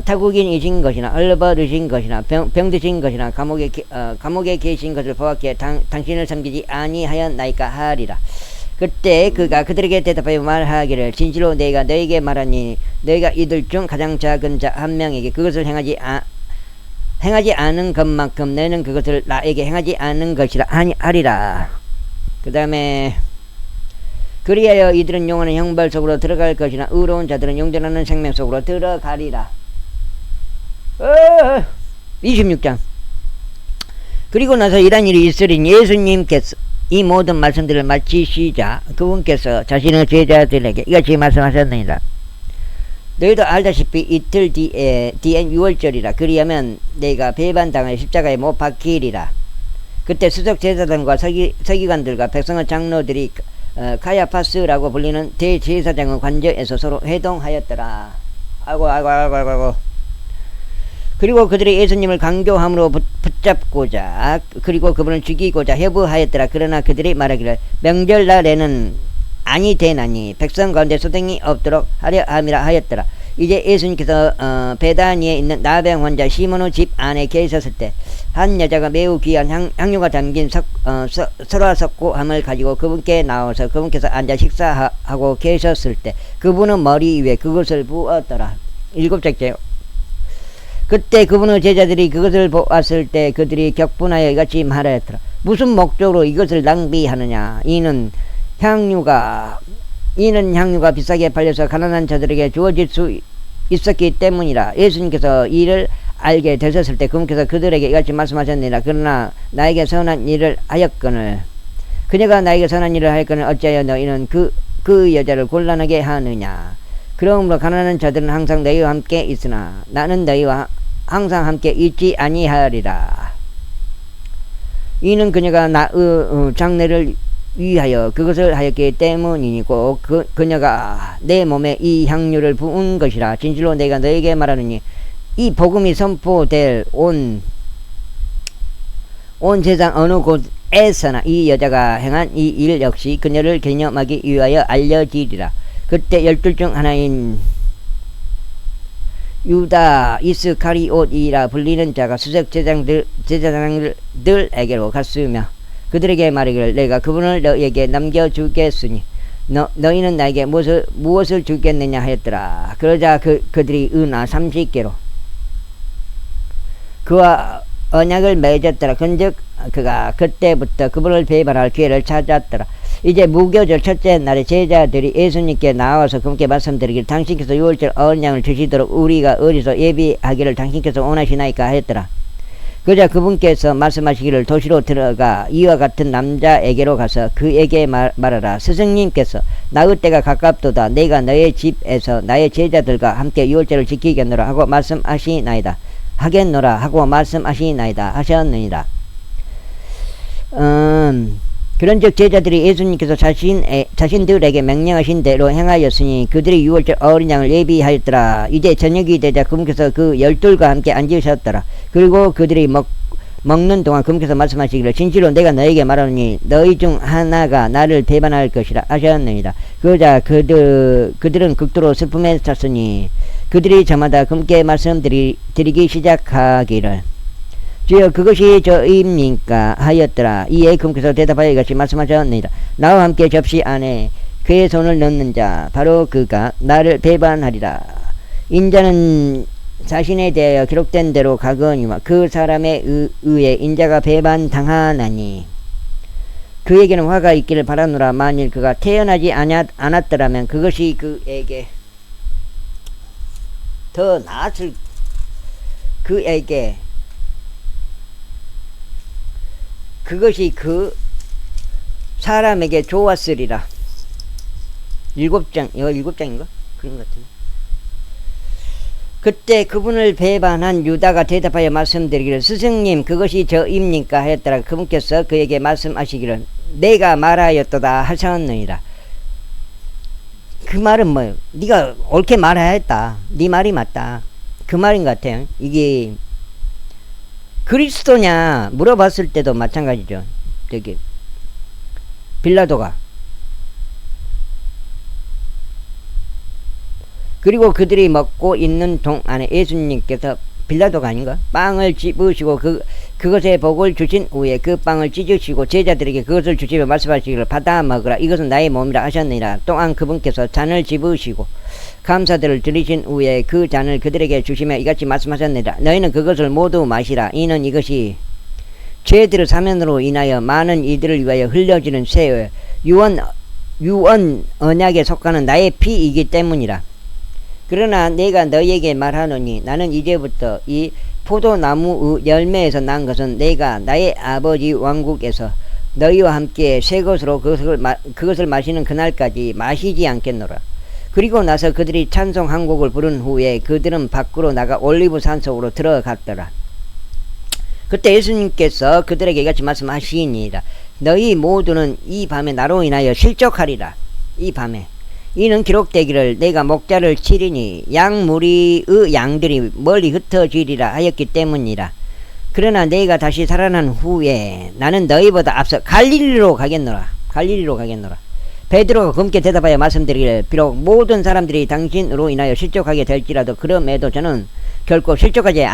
타국인이신 것이나 헐벗으신 것이나 병드신 것이나 감옥에 계신 것을 보았기에 당신을 섬기지 아니하였나이까 하리라. 그때 그가 그들에게 대답하여 말하기를 진실로 내가 너에게 말하니 너희가 이들 중 가장 작은 자 한 명에게 그것을 행하지 않은 것만큼 너희는 그것을 나에게 행하지 않은 것이라 하리라. 그 다음에 그리하여 이들은 영원한 형벌 속으로 들어갈 것이나 의로운 자들은 영존하는 생명 속으로 들어가리라. 26장. 그리고 나서 이런 일이 있으리니 예수님께서 이 모든 말씀들을 마치시자 그분께서 자신의 제자들에게 이같이 말씀하셨느니라. 너희도 알다시피 이틀 뒤엔 6월절이라. 그리하면 내가 배반당하여 십자가에 못 박히리라. 그때 수석 제사장과 서기관들과 백성의 장로들이 가야파스라고 불리는 대제사장의 관저에서 서로 회동하였더라. 아이고. 그리고 그들이 예수님을 강교함으로 붙잡고자 그리고 그분을 죽이고자 협의하였더라. 그러나 그들이 말하기를 명절날에는 아니 되나니 백성 가운데 소동이 없도록 하려 함이라 하였더라. 이제 예수님께서 베다니에 있는 나병 환자 시몬의 집 안에 계셨을 때 한 여자가 매우 귀한 향유가 담긴 설화석고함을 가지고 그분께 나와서 그분께서 앉아 식사하고 계셨을 때 그분의 머리 위에 그것을 부었더라. 7절째요. 그때 그분의 제자들이 그것을 보았을 때 그들이 격분하여 이같이 말하였더라. 무슨 목적으로 이것을 낭비하느냐? 이는 향유가 비싸게 팔려서 가난한 자들에게 주어질 수 있었기 때문이라. 예수님께서 이를 알게 되셨을 때 그분께서 그들에게 이같이 말씀하셨느니라. 그러나 나에게 선한 일을 하였거늘 그녀가 나에게 선한 일을 하였거늘 어찌하여 너희는 그 여자를 곤란하게 하느냐? 그러므로 가난한 자들은 항상 너희와 함께 있으나 나는 너희와 항상 함께 있지 아니하리라. 이는 그녀가 나의 장례를 위하여 그것을 하였기 때문이고 그녀가 내 몸에 이 향유를 부은 것이라. 진실로 내가 너에게 말하느니 이 복음이 선포될 온 세상 어느 곳에서나 이 여자가 행한 이 일 역시 그녀를 기념하기 위하여 알려지리라. 그때 12 중 하나인 유다 이스카리옷이라 불리는 자가 수석 제사장들에게로 갔으며 그들에게 말하기를 내가 그분을 너에게 남겨주겠으니 너희는 나에게 무엇을 주겠느냐 하였더라. 그러자 그들이 은하 30개로 그와 언약을 맺었더라. 근즉 그가 그때부터 그분을 배반할 기회를 찾았더라. 이제 무교절 첫째 날에 제자들이 예수님께 나와서 그분께 말씀드리기를 당신께서 유월절 언약을 주시도록 우리가 어디서 예비하기를 당신께서 원하시나이까 하였더라. 그러자 그분께서 말씀하시기를 도시로 들어가 이와 같은 남자에게로 가서 그에게 말하라. 스승님께서 나의 때가 가깝도다. 내가 너의 집에서 나의 제자들과 함께 유월절을 지키겠노라 하고 말씀하시나이다. 하겠노라 하고 말씀하시나이다 하셨느니라. 그런즉 제자들이 예수님께서 자신들에게 명령하신 대로 행하였으니 그들이 유월절 어린 양을 예비하였더라. 이제 저녁이 되자 그분께서 그 12과 함께 앉으셨더라. 그리고 그들이 먹는 동안 그분께서 말씀하시기를 진실로 내가 너에게 말하노니 너희 중 하나가 나를 배반할 것이라 하셨느니라. 그러자 그들은 극도로 슬픔에 찼으니 그들이 저마다 그분께 말씀드리기 시작하기를 주여 그것이 저입니까 하였더라. 이에 그분께서 대답하여 이같이 말씀하셨느니라. 나와 함께 접시 안에 그의 손을 넣는 자 바로 그가 나를 배반하리라. 인자는 자신에 대하여 기록된 대로 가거니와 그 사람에 의해 인자가 배반당하나니 그에게는 화가 있기를 바라노라. 만일 그가 태어나지 않았더라면 그것이 그에게 더 나았을 그것이 그 사람에게 좋았으리라. 7장, 이거 7장인가? 그런 것 같은데. 그때 그분을 배반한 유다가 대답하여 말씀드리기를 스승님 그것이 저입니까 하였더라. 그분께서 그에게 말씀하시기를 내가 말하였도다 하셨느니라. 그 말은 뭐예요? 네가 옳게 말해야 했다. 네 말이 맞다. 그 말인 것 같아요. 이게 그리스도냐 물어봤을 때도 마찬가지죠. 저기 빌라도가 그리고 그들이 먹고 있는 동안에 예수님께서 빌라도가 아닌가? 빵을 집으시고 그것에 복을 주신 후에 그 빵을 찢으시고 제자들에게 그것을 주시며 말씀하시기를 받아 먹으라. 이것은 나의 몸이라 하셨느니라. 또한 그분께서 잔을 집으시고 감사들을 드리신 후에 그 잔을 그들에게 주시며 이같이 말씀하셨느니라. 너희는 그것을 모두 마시라. 이는 이것이 죄들의 사면으로 인하여 많은 이들을 위하여 흘려지는 새 유언 언약에 속하는 나의 피이기 때문이라. 그러나 내가 너희에게 말하노니 나는 이제부터 이 포도나무의 열매에서 난 것은 내가 나의 아버지 왕국에서 너희와 함께 새 것으로 그것을 마시는 그날까지 마시지 않겠노라. 그리고 나서 그들이 찬송 한 곡을 부른 후에 그들은 밖으로 나가 올리브 산속으로 들어갔더라. 그때 예수님께서 그들에게 이같이 말씀하시니라. 너희 모두는 이 밤에 나로 인하여 실족하리라. 이 밤에 이는 기록되기를 내가 목자를 치리니 양무리의 양들이 멀리 흩어지리라 하였기 때문이라. 그러나 내가 다시 살아난 후에 나는 너희보다 앞서 갈릴리로 가겠노라. 베드로가 검게 대답하여 말씀드리기를 비록 모든 사람들이 당신으로 인하여 실족하게 될지라도 그럼에도 저는 결코 실족하게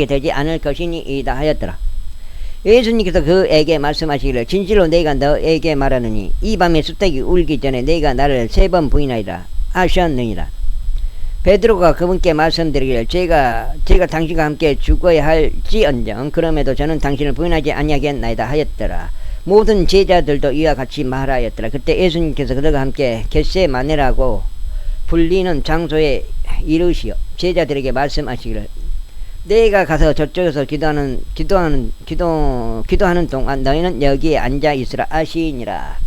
되지 않을 것이니이다 하였더라. 예수님께서 그에게 말씀하시기를 진실로 내가 너에게 말하느니 이 밤에 숫대기 울기 전에 내가 나를 3번 부인하리라 하셨느니라. 베드로가 그분께 말씀드리기를 제가 당신과 함께 죽어야 할지언정 그럼에도 저는 당신을 부인하지 아니하겠나이다 하였더라. 모든 제자들도 이와 같이 말하였더라. 그때 예수님께서 그들과 함께 겟세마네라고 불리는 장소에 이르시어 제자들에게 말씀하시기를 내가 가서 저쪽에서 기도하는 동안 너희는 여기에 앉아 있으라 하시니라.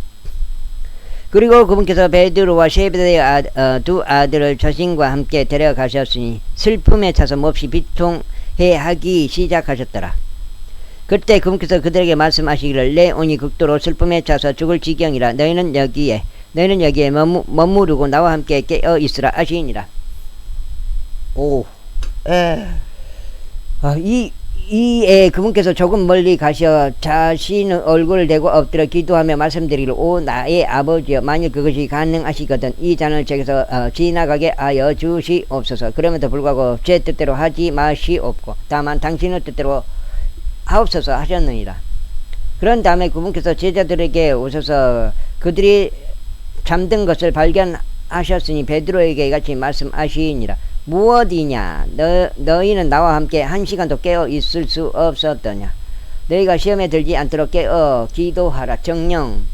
그리고 그분께서 베드로와 세베대의 두 아들을 자신과 함께 데려가셨으니 슬픔에 차서 몹시 비통해하기 시작하셨더라. 그때 그분께서 그들에게 말씀하시기를 내 온이 극도로 슬픔에 차서 죽을 지경이라. 너희는 여기에 머무르고 나와 함께 깨어 있으라 하시니라. 그분께서 조금 멀리 가셔 자신의 얼굴을 대고 엎드려 기도하며 말씀드리기를, 오 나의 아버지여, 만일 그것이 가능하시거든 이 잔을 제게서 지나가게 하여 주시옵소서. 그럼에도 불구하고 제 뜻대로 하지 마시옵고 다만 당신의 뜻대로 하옵소서 하셨느니라. 그런 다음에 그분께서 제자들에게 오셔서 그들이 잠든 것을 발견하셨으니 베드로에게 이같이 말씀하시니라. 무엇이냐? 너희는 나와 함께 1시간도 깨어 있을 수 없었더냐? 너희가 시험에 들지 않도록 깨어 기도하라. 정령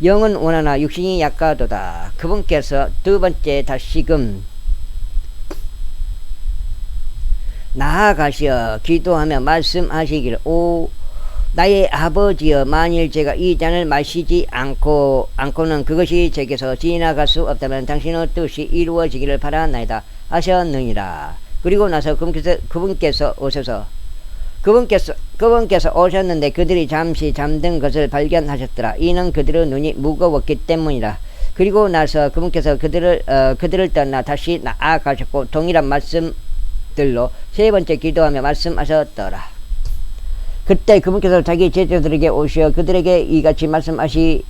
영은 원하나 육신이 약하도다. 그분께서 두 번째 다시금 나아가시어 기도하며 말씀하시기를, 오 나의 아버지여, 만일 제가 이 잔을 마시지 않고는 그것이 제게서 지나갈 수 없다면 당신의 뜻이 이루어지기를 바라나이다 하셨느니라. 그리고 나서 그분께서 오셨는데 그들이 잠시 잠든 것을 발견하셨더라. 이는 그들의 눈이 무거웠기 때문이라. 그리고 나서 그분께서 그들을 떠나 다시 나아가셨고 동일한 말씀들로 세 번째 기도하며 말씀하셨더라. 그때 그분께서 자기 제자들에게 오시어 그들에게 이같이 말씀하시니라.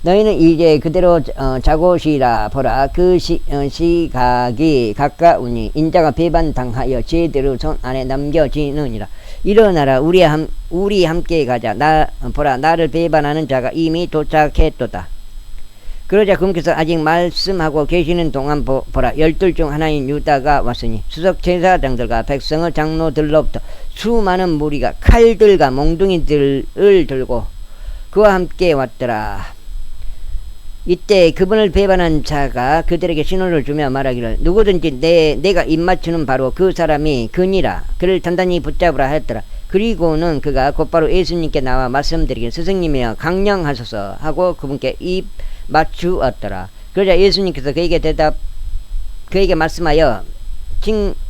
너희는 이제 그대로 자고 쉬라. 보라, 그 시각이 가까우니 인자가 배반당하여 제대로 손 안에 남겨지느니라. 일어나라, 우리 함께 가자. 보라, 나를 배반하는 자가 이미 도착했도다. 그러자 그분께서 아직 말씀하고 계시는 동안 보라, 12 중 하나인 유다가 왔으니 수석 제사장들과 백성의 장로들로부터 수많은 무리가 칼들과 몽둥이들을 들고 그와 함께 왔더라. 이때 그분을 배반한 자가 그들에게 신호를 주며 말하기를, 누구든지 내가 입맞추는 바로 그 사람이 그니라. 그를 단단히 붙잡으라 하였더라. 그리고는 그가 곧바로 예수님께 나와 말씀드리기를, 스승님이여 강령하소서 하고 그분께 입 맞추었더라. 그러자 예수님께서 그에게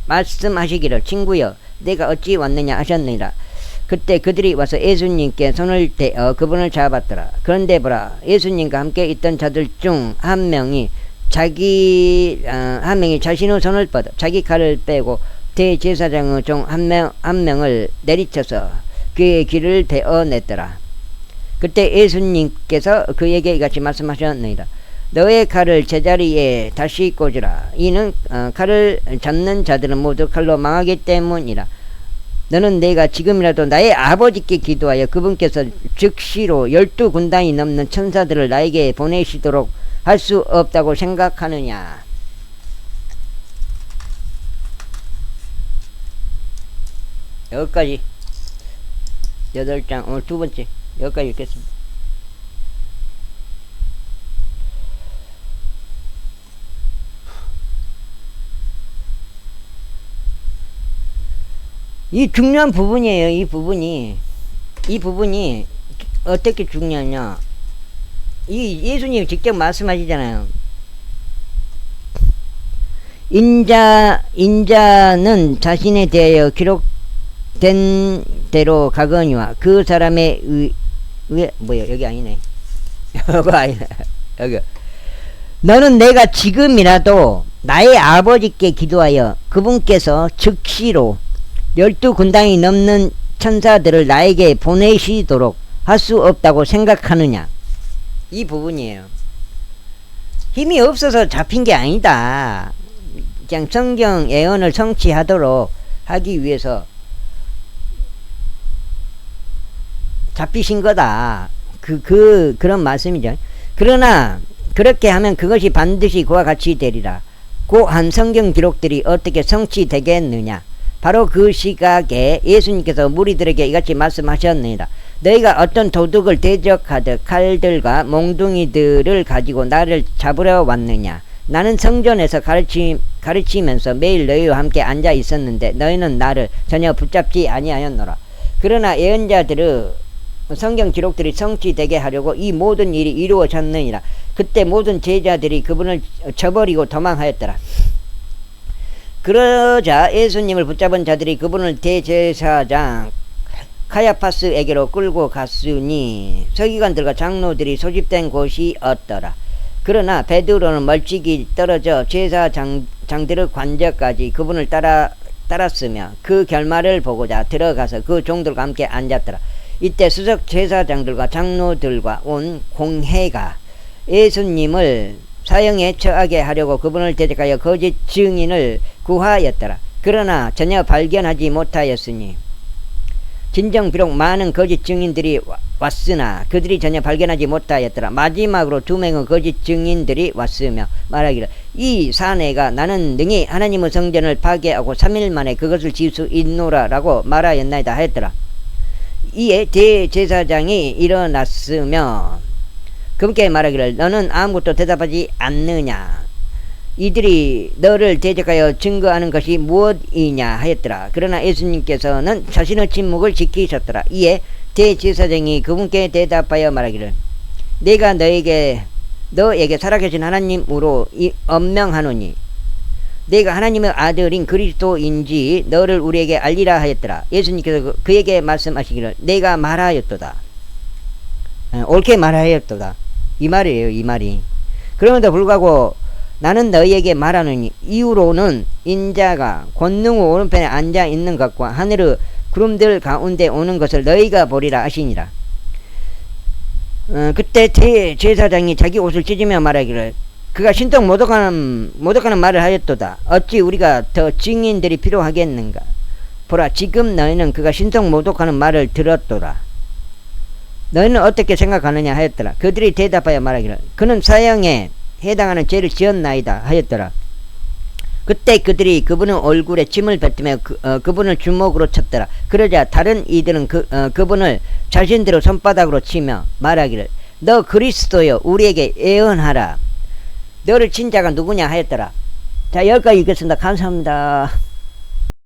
말씀하시기를, 친구여 내가 어찌 왔느냐 하셨느니라. 그때 그들이 와서 예수님께 손을 대어 그분을 잡았더라. 그런데 보라, 예수님과 함께 있던 자들 중 한 명이 자신의 손을 뻗어 자기 칼을 빼고 대제사장의 중 한 명을 내리쳐서 그의 귀를 베어냈더라. 그때 예수님께서 그에게 이같이 말씀하셨느니라. 너의 칼을 제자리에 다시 꽂으라. 이는 칼을 잡는 자들은 모두 칼로 망하기 때문이라. 너는 내가 지금이라도 나의 아버지께 기도하여 그분께서 즉시로 12군단이 넘는 천사들을 나에게 보내시도록 할 수 없다고 생각하느냐. 여기까지 8장 오늘 두 번째 여기까지 읽겠습니다. 이 중요한 부분이에요. 이 부분이 어떻게 중요하냐. 이 예수님이 직접 말씀하시잖아요. 인자는 자신에 대하여 기록된 대로 가거니와 그 사람의 여기 아니네. 여기 아니네. 여기. 너는 내가 지금이라도 나의 아버지께 기도하여 그분께서 즉시로 12군단이 넘는 천사들을 나에게 보내시도록 할 수 없다고 생각하느냐. 이 부분이에요. 힘이 없어서 잡힌 게 아니다. 그냥 성경 예언을 성취하도록 하기 위해서 잡히신 거다. 그런 말씀이죠. 그러나 그렇게 하면 그것이 반드시 그와 같이 되리라. 고한 성경 기록들이 어떻게 성취되겠느냐. 바로 그 시각에 예수님께서 무리들에게 이같이 말씀하셨느니라. 너희가 어떤 도둑을 대적하듯 칼들과 몽둥이들을 가지고 나를 잡으러 왔느냐. 나는 성전에서 가르치면서 매일 너희와 함께 앉아 있었는데 너희는 나를 전혀 붙잡지 아니하였노라. 그러나 예언자들의 성경 기록들이 성취되게 하려고 이 모든 일이 이루어졌느니라. 그때 모든 제자들이 그분을 저버리고 도망하였더라. 그러자 예수님을 붙잡은 자들이 그분을 대제사장 카야파스에게로 끌고 갔으니 서기관들과 장로들이 소집된 곳이었더라. 그러나 베드로는 멀찍이 떨어져 제사장들의 관저까지 그분을 따랐으며 그 결말을 보고자 들어가서 그 종들과 함께 앉았더라. 이때 수석 제사장들과 장로들과 온 공회가 예수님을 사형에 처하게 하려고 그분을 대적하여 거짓 증인을 구하였더라. 그러나 전혀 발견하지 못하였으니 진정 비록 많은 거짓 증인들이 왔으나 그들이 전혀 발견하지 못하였더라. 마지막으로 2명의 거짓 증인들이 왔으며 말하기를 이 사내가 나는 능히 하나님의 성전을 파괴하고 3일 만에 그것을 지을 수 있노라 라고 말하였나이다 하였더라. 이에 대제사장이 일어났으며 그분께 말하기를 너는 아무것도 대답하지 않느냐. 이들이 너를 대적하여 증거하는 것이 무엇이냐 하였더라. 그러나 예수님께서는 자신의 침묵을 지키셨더라. 이에 대제사장이 그분께 대답하여 말하기를 내가 너에게 살아계신 하나님으로 엄명하노니 내가 하나님의 아들인 그리스도인지 너를 우리에게 알리라 하였더라. 예수님께서 그에게 말씀하시기를 내가 말하였도다. 옳게 말하였도다. 이 말이에요. 이 말이. 그럼에도 불구하고 나는 너희에게 말하노니 이후로는 인자가 권능의 오른편에 앉아 있는 것과 하늘의 구름들 가운데 오는 것을 너희가 보리라 하시니라. 그때 대제사장이 자기 옷을 찢으며 말하기를 그가 신통 모독하는 말을 하였도다. 어찌 우리가 더 증인들이 필요하겠는가. 보라 지금 너희는 그가 신통 모독하는 말을 들었도다. 너희는 어떻게 생각하느냐 하였더라. 그들이 대답하여 말하기를 그는 사형에 해당하는 죄를 지었나이다 하였더라. 그때 그들이 그분의 얼굴에 침을 뱉으며 그분을 주먹으로 쳤더라. 그러자 다른 이들은 그분을 자신들의 손바닥으로 치며 말하기를 너 그리스도여 우리에게 예언하라. 너를 친 자가 누구냐 하였더라. 자 여기까지 읽겠습니다. 감사합니다.